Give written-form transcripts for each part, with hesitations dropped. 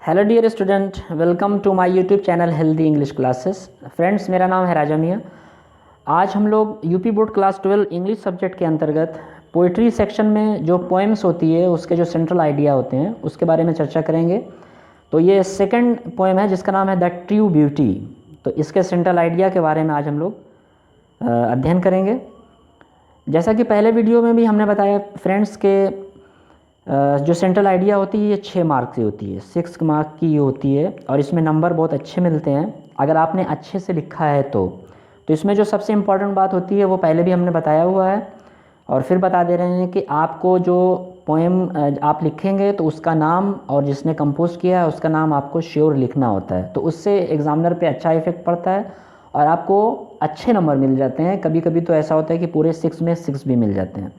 Hello dear student, welcome to my YouTube channel healthy English classes. Friends, मेरा नाम है राजा मियाँ। आज हम लोग UP board class 12 English subject के अंतर्गत पोइट्री सेक्शन में जो पोएम्स होती है उसके जो सेंट्रल आइडिया होते हैं उसके बारे में चर्चा करेंगे। तो ये सेकंड पोएम है जिसका नाम है द ट्रू ब्यूटी। तो इसके सेंट्रल आइडिया के बारे में आज हम लोग अध्ययन करेंगे। जैसा कि पहले वीडियो में भी हमने बताया फ्रेंड्स के जो सेंट्रल आइडिया होती है ये 6 मार्क की होती है, 6 मार्क की होती है और इसमें नंबर बहुत अच्छे मिलते हैं अगर आपने अच्छे से लिखा है तो इसमें जो सबसे इम्पॉर्टेंट बात होती है वो पहले भी हमने बताया हुआ है और फिर बता दे रहे हैं कि आपको जो पोएम आप लिखेंगे तो उसका नाम और जिसने कंपोज किया है उसका नाम आपको श्योर लिखना होता है। तो उससे एग्जामिनर पे अच्छा इफेक्ट पड़ता है और आपको अच्छे नंबर मिल जाते हैं। कभी कभी तो ऐसा होता है कि पूरे 6 में 6 भी मिल जाते हैं।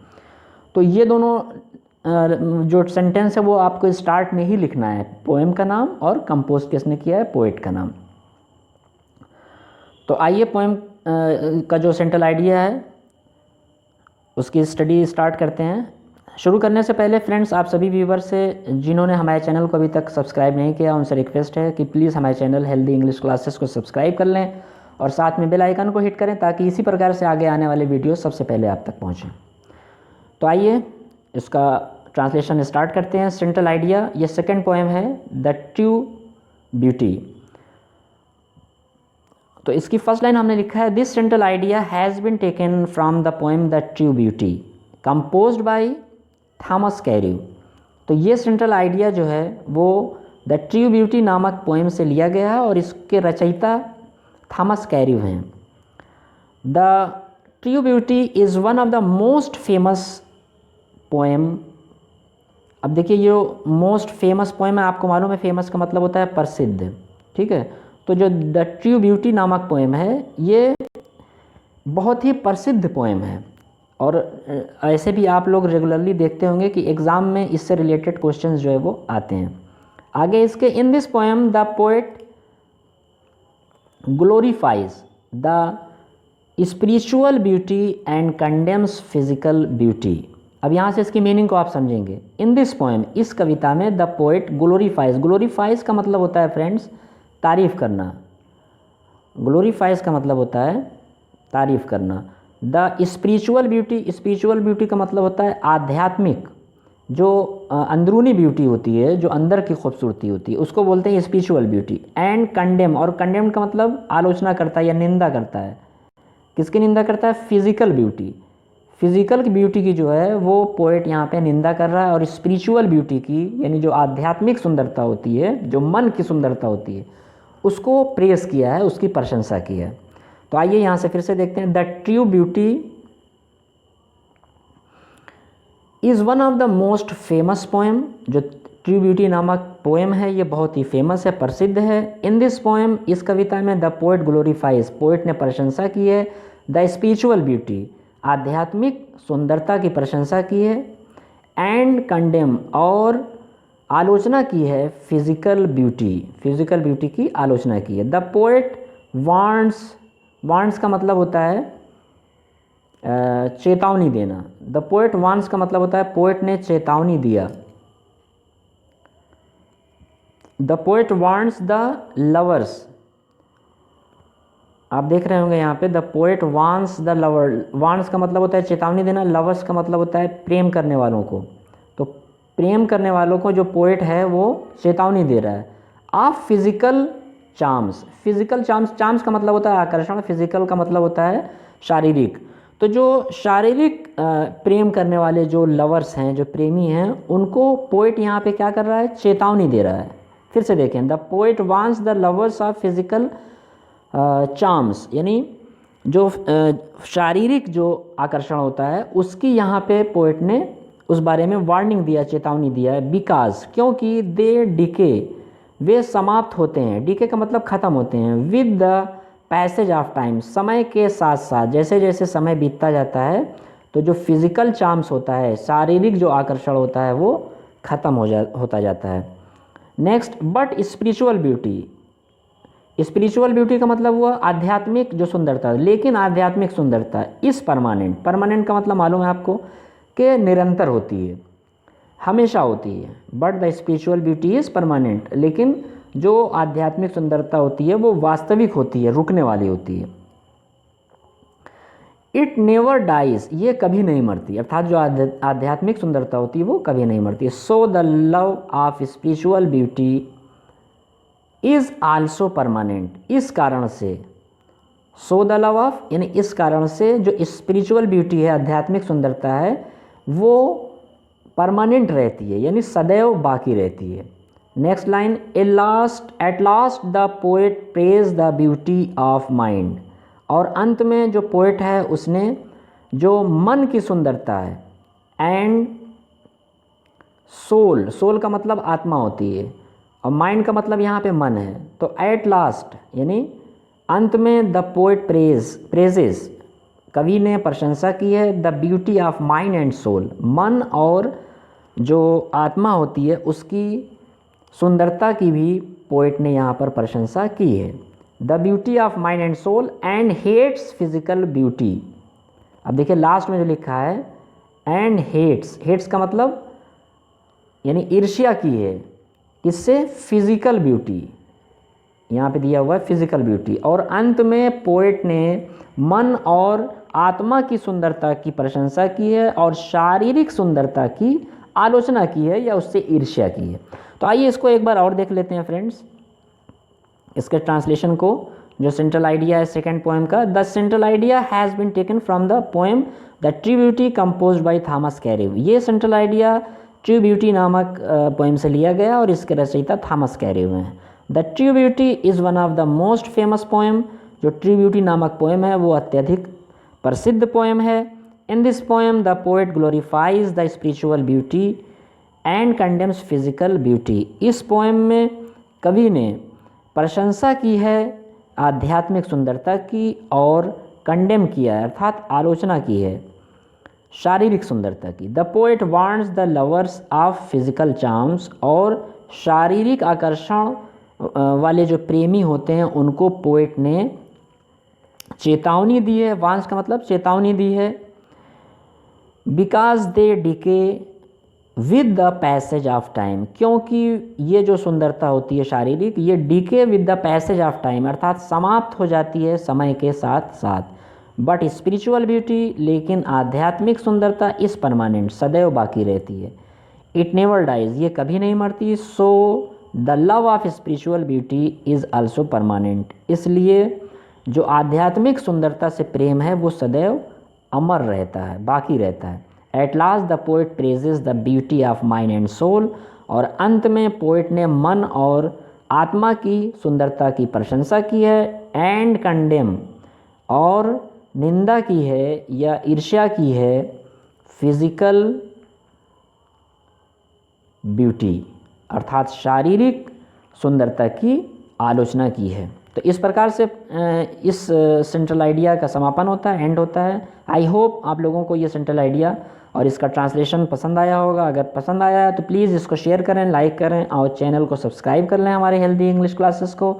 तो ये दोनों जो सेंटेंस है वो आपको स्टार्ट में ही लिखना है, पोएम का नाम और कंपोज किसने किया है, पोएट का नाम। तो आइए पोएम का जो सेंट्रल आइडिया है उसकी स्टडी स्टार्ट करते हैं। शुरू करने से पहले फ्रेंड्स, आप सभी व्यूवर से जिन्होंने हमारे चैनल को अभी तक सब्सक्राइब नहीं किया उनसे रिक्वेस्ट है कि प्लीज़ हमारे चैनल हेल्दी इंग्लिश क्लासेस को सब्सक्राइब कर लें और साथ में बेल आइकन को हिट करें ताकि इसी प्रकार से आगे आने वाले वीडियो सबसे पहले आप तक पहुँचें। तो आइए इसका ट्रांसलेशन स्टार्ट करते हैं। सेंट्रल आइडिया, ये सेकंड पोएम है द ट्रू ब्यूटी। तो इसकी फर्स्ट लाइन हमने लिखा है this central idea has been taken from the poem the true beauty composed by Thomas Carew. तो ये सेंट्रल आइडिया जो है वो द ट्रू ब्यूटी नामक पोएम से लिया गया है और इसके रचयिता थॉमस कैरी हैं। The true beauty is one of the most famous poem. अब देखिए ये मोस्ट फेमस पोएम है, आपको मालूम है फेमस का मतलब होता है प्रसिद्ध, ठीक है। तो जो द ट्रू ब्यूटी नामक पोएम है ये बहुत ही प्रसिद्ध पोएम है और ऐसे भी आप लोग रेगुलरली देखते होंगे कि एग्ज़ाम में इससे रिलेटेड क्वेश्चंस जो है वो आते हैं। आगे इसके इन this poem the poet glorifies the spiritual beauty and condemns physical beauty. अब यहाँ से इसकी मीनिंग को आप समझेंगे। इन दिस पोएम, इस कविता में द पोएट ग्लोरीफाइज, ग्लोरीफाइज का मतलब होता है फ्रेंड्स तारीफ़ करना। ग्लोरीफाइज का मतलब होता है तारीफ़ करना। The spiritual beauty, spiritual beauty का मतलब होता है आध्यात्मिक, जो अंदरूनी ब्यूटी होती है, जो अंदर की खूबसूरती होती है उसको बोलते हैं स्पिरिचुअल ब्यूटी। एंड कंडेम, और कंडेम का मतलब आलोचना करता है या निंदा करता है। किसकी निंदा करता है? Physical beauty. फिजिकल ब्यूटी की जो है वो पोएट यहाँ पे निंदा कर रहा है और स्पिरिचुअल ब्यूटी की यानी जो आध्यात्मिक सुंदरता होती है, जो मन की सुंदरता होती है, उसको प्रेस किया है, उसकी प्रशंसा की है। तो आइए यहाँ से फिर से देखते हैं। The true beauty is one of the most famous poem. जो ट्रू ब्यूटी नामक पोएम है ये बहुत ही फेमस है, प्रसिद्ध है। इन दिस पोएम, इस कविता में द पोएट ग्लोरीफाइज, पोएट ने प्रशंसा की है द स्पिरिचुअल ब्यूटी, आध्यात्मिक सुंदरता की प्रशंसा की है। एंड कंडेम, और आलोचना की है फिजिकल ब्यूटी, फिजिकल ब्यूटी की आलोचना की है। द पोएट वांट्स, वांट्स का मतलब होता है चेतावनी देना। द पोएट वांट्स का मतलब होता है पोएट ने चेतावनी दिया। The poet wants the lovers, आप देख रहे होंगे यहाँ पे the poet wants the lover. Wants का मतलब होता है चेतावनी देना, लवर्स का मतलब होता है प्रेम करने वालों को। तो प्रेम करने वालों को जो पोएट है वो चेतावनी दे रहा है। Of physical charms, physical charms, charms का मतलब होता है आकर्षण, फिजिकल का मतलब होता है शारीरिक। तो जो शारीरिक प्रेम करने वाले जो लवर्स हैं, जो प्रेमी हैं, उनको पोएट यहाँ पे क्या कर रहा है? चेतावनी दे रहा है। फिर से देखें, the poet wants the lovers of physical charms, यानी जो शारीरिक जो आकर्षण होता है उसकी यहाँ पे पोएट ने उस बारे में वार्निंग दिया, चेतावनी दिया है। बिकॉज, क्योंकि दे डिके, वे समाप्त होते हैं। डिके का मतलब ख़त्म होते हैं। With the passage of time, समय के साथ साथ, जैसे जैसे समय बीतता जाता है तो जो फिजिकल चार्म्स होता है, शारीरिक जो आकर्षण होता है वो ख़त्म होता जाता है। Next, but spiritual beauty, spiritual beauty का मतलब हुआ आध्यात्मिक जो सुंदरता, लेकिन आध्यात्मिक सुंदरता इस परमानेंट, परमानेंट का मतलब मालूम है आपको कि निरंतर होती है, हमेशा होती है, but the spiritual beauty is permanent, लेकिन जो आध्यात्मिक सुंदरता होती है वो वास्तविक होती है, रुकने वाली होती है। इट नेवर डाइज, ये कभी नहीं मरती, अर्थात जो आध्यात्मिक सुंदरता होती है वो कभी नहीं मरती। So the love of spiritual beauty is also permanent, इस कारण से, सो द लव ऑफ यानी इस कारण से जो स्पिरिचुअल ब्यूटी है, आध्यात्मिक सुंदरता है, वो परमानेंट रहती है, यानी सदैव बाकी रहती है। Next line, eight last the poet praise the beauty of mind, और अंत में जो पोएट है उसने जो मन की सुंदरता है, एंड सोल, सोल का मतलब आत्मा होती है और माइंड का मतलब यहाँ पे मन है, तो एट लास्ट यानी अंत में द पोएट प्रेजेस, कवि ने प्रशंसा की है, the beauty of mind and soul, मन और जो आत्मा होती है उसकी सुंदरता की भी पोएट ने यहाँ पर प्रशंसा की है। The beauty of mind and soul and hates physical beauty. अब देखिए लास्ट में जो लिखा है एंड हेट्स, हेट्स का मतलब यानी ईर्ष्या की है, किससे? फिजिकल ब्यूटी, यहाँ पे दिया हुआ है फिजिकल ब्यूटी, और अंत में पोएट ने मन और आत्मा की सुंदरता की प्रशंसा की है और शारीरिक सुंदरता की आलोचना की है या उससे ईर्ष्या की है। तो आइए इसको एक बार और देख लेते हैं फ्रेंड्स, इसके ट्रांसलेशन को। जो सेंट्रल आइडिया है सेकेंड पोएम का, the central idea has been taken from the poem the true beauty composed by Thomas Carew. ये सेंट्रल आइडिया ट्रू ब्यूटी नामक पोएम से लिया गया और इसके रचयिता थॉमस कैरिव हैं। The true beauty is one of the most famous poem, जो ट्रू ब्यूटी नामक पोएम है वो अत्यधिक प्रसिद्ध पोएम है। In this poem the poet glorifies the spiritual beauty and condemns physical beauty. इस पोएम में कवि ने प्रशंसा की है आध्यात्मिक सुंदरता की और कंडेम किया है अर्थात आलोचना की है शारीरिक सुंदरता की। The poet wants the lovers of physical charms, और शारीरिक आकर्षण वाले जो प्रेमी होते हैं उनको पोएट ने चेतावनी दी है, वांस का मतलब चेतावनी दी है, because they decay with the passage of time, क्योंकि ये जो सुंदरता होती है शारीरिक, ये decay with the passage of time अर्थात समाप्त हो जाती है समय के साथ साथ। बट स्पिरिचुअल ब्यूटी, लेकिन आध्यात्मिक सुंदरता इस परमानेंट, सदैव बाकी रहती है। इट नेवर डाइज, ये कभी नहीं मरती। So the love of spiritual beauty is also permanent, इसलिए जो आध्यात्मिक सुंदरता से प्रेम है वो सदैव अमर रहता है, बाकी रहता है। At last the poet praises the beauty of mind and soul, और अंत में पोएट ने मन और आत्मा की सुंदरता की प्रशंसा की है, एंड कंडेम, और निंदा की है या ईर्ष्या की है फिजिकल ब्यूटी अर्थात शारीरिक सुंदरता की आलोचना की है। तो इस प्रकार से इस सेंट्रल आइडिया का समापन होता है, एंड होता है। आई होप आप लोगों को ये सेंट्रल आइडिया और इसका ट्रांसलेशन पसंद आया होगा। अगर पसंद आया है तो प्लीज़ इसको शेयर करें, लाइक करें और चैनल को सब्सक्राइब कर लें हमारे हेल्दी इंग्लिश क्लासेस को।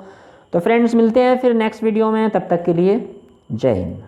तो फ्रेंड्स मिलते हैं फिर नेक्स्ट वीडियो में, तब तक के लिए जय हिंद।